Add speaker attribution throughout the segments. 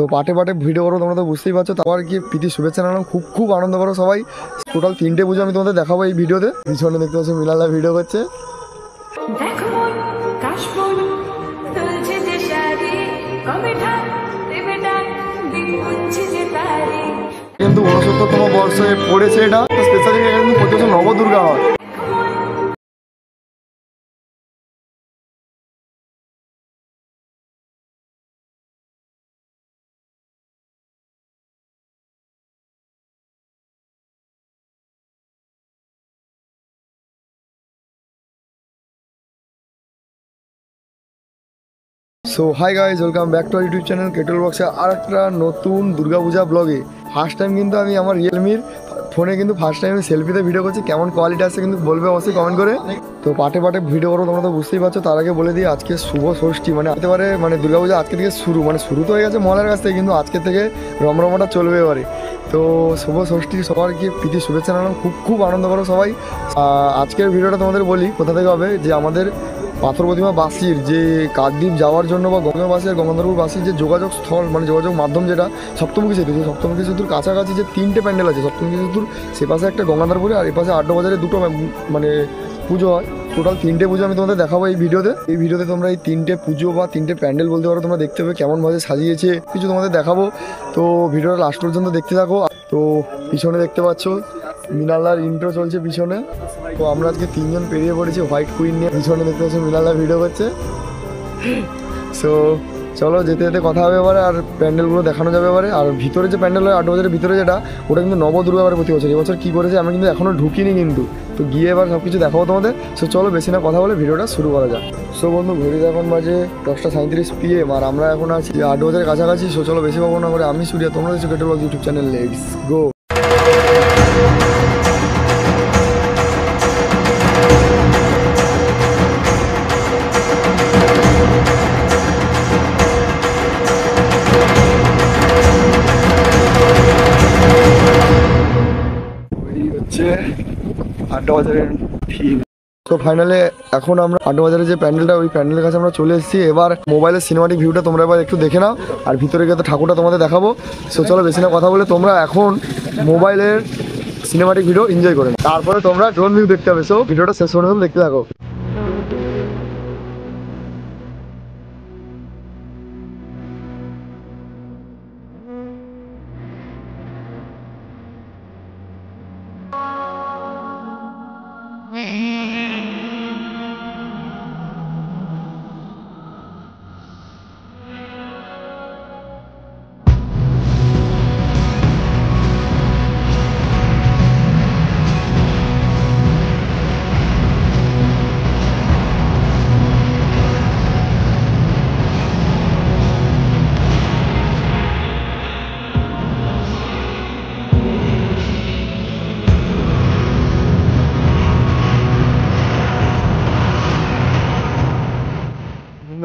Speaker 1: তো পাটে পাটে ভিডিও করো, তোমরা তো বুঝতেই পারছো। তারপর কি প্রীতি শুভেচ্ছা জানালাম, খুব খুব আনন্দ করো সবাই। টোটাল 3টে পুজো আমি তোমাদের দেখাবো এই ভিডিওতে। পিছনে দেখতে পাচ্ছি মিনালদা ভিডিও করছে। কিন্তু 69তম বর্ষে পড়েছে এটা, স্পেশালি কিন্তু প্রতি বছর নবদুর্গা হয়। So hi guys, welcome back to our YouTube channel kettle বক্সে আর একটা নতুন দুর্গাপূজা ব্লগে। ফার্স্ট টাইম কিন্তু আমি আমার রিয়েলমির ফোনে কিন্তু ফার্স্ট টাইম সেলফিতে ভিডিও করছি। কেমন কোয়ালিটি আসছে কিন্তু বলবে অবশ্যই কমেন্ট করে। তো পাটে পাটে ভিডিও করো, তোমরা তো বুঝতেই পারছো। তার আগে বলে দিই আজকে শুভ ষষ্ঠী, মানে হতে পারে মানে দুর্গাপূজা আজকে থেকে শুরু, মানে শুরু তো হয়ে গেছে মহলার কাছ থেকে, কিন্তু আজকে থেকে রমরমাটা চলবে এবারে। তো শুভ ষষ্ঠীর সবারকে প্রীতি শুভেচ্ছা জানালাম, খুব খুব আনন্দ করো সবাই। আজকের ভিডিওটা তোমাদের বলি কোথা থেকে হবে, যে আমাদের পাথর প্রতিমা বাসির যে কাকদ্বীপ যাওয়ার জন্য বা গঙ্গাবাসী আর গঙ্গাধরপুর বাসির যে যোগাযোগ স্থল, মানে যোগাযোগ মাধ্যম যেটা সপ্তমুখী সেতু, সেই সপ্তমুখী সেতুর কাছাকাছি যে 3টে প্যান্ডেল আছে সপ্তমুখী সেতুর, সে পাশে একটা গঙ্গাধরপুরে আর এই পাশে আড্ডাবাজারে দুটো মানে পুজো হয়। টোটাল 3টে পুজো আমি তোমাদের দেখাবো এই ভিডিওতে। এই ভিডিওতে তোমরা এই 3টে পুজো বা 3টে প্যান্ডেল বলতে পারো, তোমরা দেখতে হবে কেমনভাবে সাজিয়েছে কিছু তোমাদের দেখাবো। তো ভিডিওটা লাস্ট পর্যন্ত দেখতে থাকো। তো পিছনে দেখতে পাচ্ছ মিনালদার ইন্ট্রো চলছে পিছনে। তো আমরা আজকে 3জন পেরিয়ে পড়েছি হোয়াইট কুইন নিয়ে। পিছনে দেখতে পাচ্ছি মিনালদা ভিডিও করছে। সো চলো যেতে যেতে কথা হবে এবারে, আর প্যান্ডেলগুলো দেখানো যাবে এবারে। আর ভিতরে যে প্যান্ডেল হয় আড্ডাবাজারের ভিতরে যেটা, ওটা কিন্তু নবদুর্গা এবারে প্রতি বছর। এবছর কী করেছে আমি কিন্তু এখনও ঢুকিনি, কিন্তু তো গিয়ে এবার সব কিছু দেখাবো তোমাদের। সো চলো বেশি না কথা বলে ভিডিওটা শুরু করা যাক। সো বন্ধু, ঘড়িতে এখন বাজে 10:37 PM, আর আমরা এখন আছি আড্ডাবাজারের কাছাকাছি। সো চলো বেশি পাবো না করে, আমি সুরিয়া, তোমরা দেখছো kettle blog YouTube channel. Let's go. আড্ডাবাজারের থিম। তো ফাইনালে এখন আমরা আড্ডাবাজারের যে প্যান্ডেলটা, ওই প্যান্ডেলের কাছে আমরা চলে এসেছি। এবার মোবাইলের সিনেমাটিক ভিউটা তোমরা এবার একটু দেখে নাও, আর ভিতরে গিয়ে তো ঠাকুরটা তোমাদের দেখাবো। সো চলো বেশি না কথা বলে তোমরা এখন মোবাইলের সিনেমাটিক ভিডিও এনজয় করে নাও, তারপরে তোমরা ড্রোন ভিউ দেখতে হবে। সো ভিডিওটা শেষ পর্যন্ত দেখতে থাকো।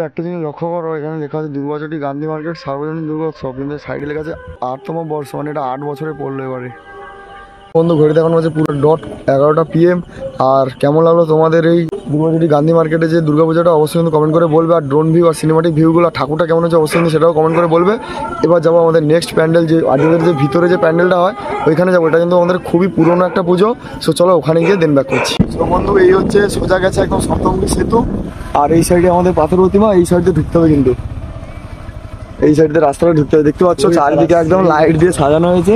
Speaker 1: একটা জিনিস লক্ষ্য করো, এখানে লেখা আছে দুর্গাচটি গান্ধী মার্কেট সার্বজনীন দুর্গোৎসব, কিন্তু সাইডে লেখা আছে 8তম বর্ষ, মানে এটা 8 বছরে পড়লো এবারে। বন্ধু ঘড়িতে এখন হচ্ছে পুরো 11টা PM। আর কেমন লাগলো তোমাদের এই দুর্গাচটি গান্ধী মার্কেটে যে দুর্গাপূজাটা, অবশ্যই কিন্তু কমেন্ট করে বলবে। আর ড্রোন ভিউ আর সিনেমাটিক ভিউগুলো, ঠাকুরটা কেমন হচ্ছে অবশ্যই কিন্তু সেটাও কমেন্ট করে বলবে। এবার যাবো আমাদের নেক্সট প্যান্ডেল, যে আড্ডাবাজারের যে ভিতরে যে প্যান্ডেলটা হয় ওইখানে যাবো। এটা কিন্তু আমাদের খুবই পুরনো একটা পুজো। সো চলো ওখানে গিয়ে দেন ব্যাক করছি। তো বন্ধু এই হচ্ছে সোজা গেছে একদম সপ্তমুখী সেতু, আর এই সাইডে আমাদের পাথর প্রতিমা। এই সাইডে ঢুকতে হবে, কিন্তু এই সাইড দিয়ে রাস্তাটা ঢুকতে হবে। দেখতে পাচ্ছ চারিদিকে একদম লাইট দিয়ে সাজানো হয়েছে।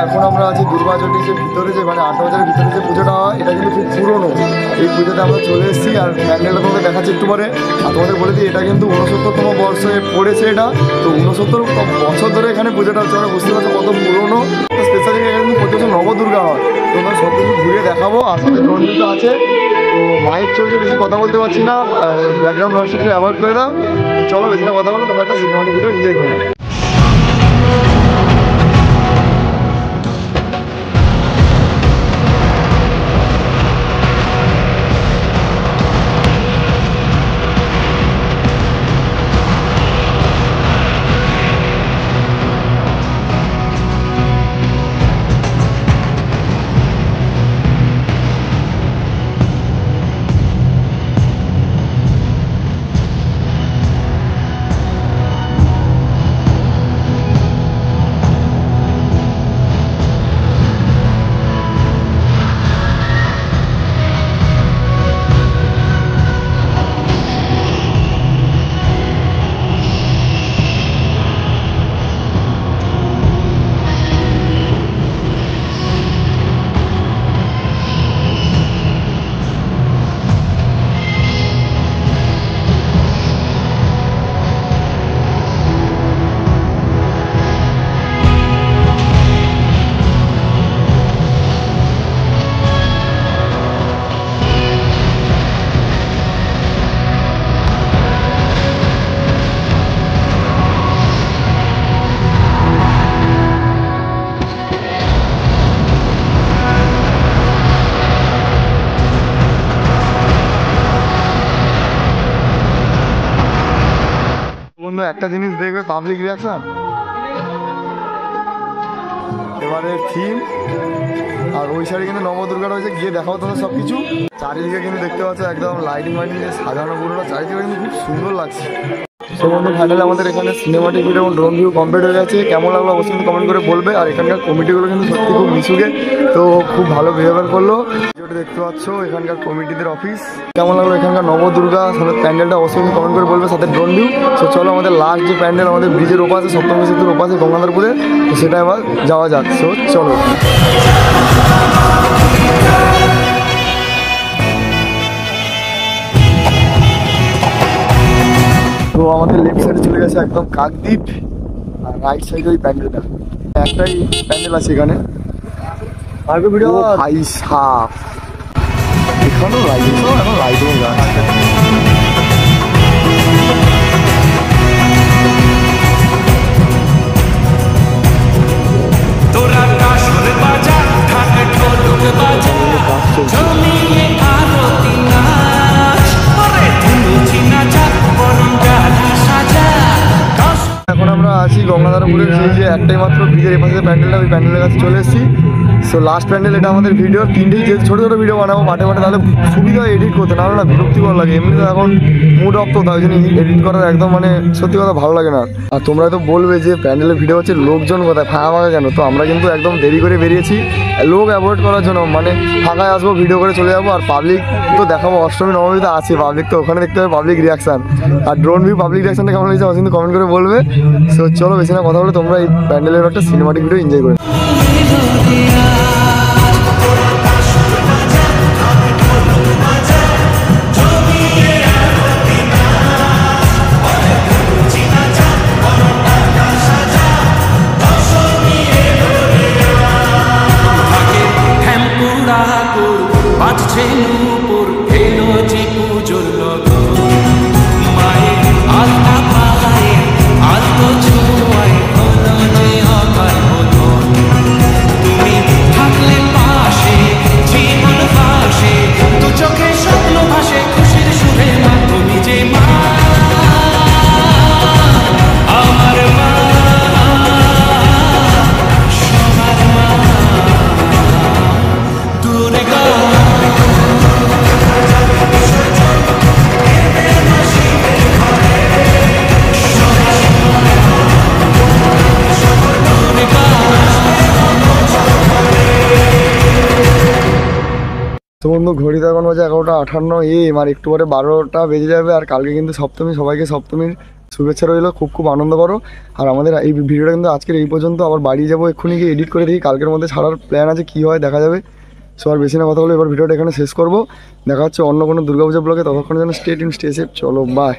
Speaker 1: এখন আমরা আছি দুর্গাচটির যে ভিতরে, যে মানে আড্ডাবাজারের ভিতরে যে পুজোটা হয়, এটা কিন্তু খুব পুরনো। এই পুজোতে আমরা চলে এসেছি, আর প্যান্ডেলটা তোমাদের দেখাচ্ছি একটু পরে। আর তোমাদের বলে দিই এটা কিন্তু 69তম বর্ষে পড়েছে এটা। তো 69 বছর ধরে এখানে পুজোটা হচ্ছে, আমরা বুঝতে পারছো কত পুরনো। স্পেশালি এখানে কিন্তু প্রতি বছর নবদুর্গা হয়। তোমরা সব কিছু ঘুরে দেখাবো, আর সাথে ড্রোন ভিউটা আছে। তো মাইক চলছে, বেশি কথা বলতে পারছি না, ব্যাকগ্রাউন্ড নয়েজটা অ্যাভয়েড করে দাও। চলো বেশি না কথা বলো, তোমরা একটা সিনেমাটিক ভিডিও এনজয় করে নাও। বন্ধু একটা জিনিস দেখবে, পাবলিক রিয়াকশন। এবারে থিম আর ওই সাইডে কিন্তু নবদুর্গা রয়েছে, গিয়ে দেখাও তোমাদের সব কিছু। চারিদিকে কিন্তু দেখতে পাচ্ছ একদম লাইটিং মাইটিং দিয়ে সাজানো পুরোটা, চারিদিকে কিন্তু খুব সুন্দর লাগছে। সো বন্ধু ফাইনালি আমাদের এখানে সিনেমাটিক ভিডিও এবং ড্রোন ভিউ কমপ্লিট হয়ে গেছে। কেমন লাগলো অবশ্যই কিন্তু কমেন্ট করে বলবে। আর এখানকার কমিটিগুলো কিন্তু সত্যি খুব মিশুকে, তো খুব ভালো বিহেভিয়ার করলো। ভিডিওটা দেখতে পাচ্ছ এখানকার কমিটিদের অফিস। কেমন লাগলো এখানকার নবদুর্গা সাথে প্যান্ডেলটা অবশ্যই কিন্তু কমেন্ট করে বলবে, সাথে ড্রোন ভিউ। সো চলো আমাদের লাস্ট যে প্যান্ডেল আমাদের ব্রিজের ওপাশে, সপ্তমী সেতুর ওপাশে গঙ্গাধরপুরে, তো সেটা এবার যাওয়া যাক। সো চলো। তো আমাদের লেফট সাইডে চলে গেছে একদম কাকদ্বীপ, আর রাইট সাইডে ওই প্যান্ডেলটা, একটাই প্যান্ডেল আছে এখানে। আর ভিডিও ভাই সাপ এখানেও লাইটিং, তো এখন লাইটিং গাছ। এখন আমরা আছি গঙ্গাধরপুরের সেই যে একটাই মাত্র ব্রিজের এপাশে প্যান্ডেলটা, ওই প্যান্ডেলের কাছে চলে এসেছি। সো লাস্ট প্যান্ডেল এটা আমাদের ভিডিও, তিনটেই যে ছোটো ছোটো ভিডিও বানাবো পাটে পাটে, তাহলে সুবিধা হয় এডিট করতে, নাহলে না বিরক্তিকর লাগে। এমনিতে এখন মুড অফ, তো তাই জন্য এডিট করার একদম মানে সত্যি কথা ভালো লাগে না। আর তোমরা তো বলবে যে প্যান্ডেলের ভিডিও হচ্ছে লোকজন কোথায়, ফাঁকা ফাঁকা কেন? তো আমরা কিন্তু একদম দেরি করে বেরিয়েছি লোক অ্যাভয়েড করার জন্য, মানে ফাঁকায় আসবো, ভিডিও করে চলে যাবো। আর পাবলিক তো দেখাবো, অষ্টমী নবমী তো আছে পাবলিক, তো ওখানে দেখতে হবে পাবলিক রিয়াকশান। আর ড্রোন ভিউ পাবলিক রিয়াকশানটা কেমন হয়েছে কিন্তু কমেন্ট করে বলবে। সো চলো বেশি না কথা বলে তোমরা এই প্যান্ডেলের একটা সিনেমাটিক ভিডিও এনজয় করে। তো বন্ধু ঘড়িতে এখন বাজে 11:58 আর একটু পরে 12টা বেজে যাবে। আর কালকে কিন্তু সপ্তমী, সবাইকে সপ্তমীর শুভেচ্ছা রইলো, খুব খুব আনন্দ করো। আর আমাদের এই ভিডিওটা কিন্তু আজকের এই পর্যন্ত, আবার বাড়ি যাবো এক্ষুনি গিয়ে এডিট করে দিই, কালকের মধ্যে ছাড়ার প্ল্যান আছে, কী হয় দেখা যাবে। সো আর বেশি না কথা বলে এবার ভিডিওটা এখানে শেষ করবো। দেখা হচ্ছে অন্য কোনো দুর্গাপূজা ব্লগে, ততক্ষণ যেন স্টে টিউন, স্টে সেফ। চলো বাই।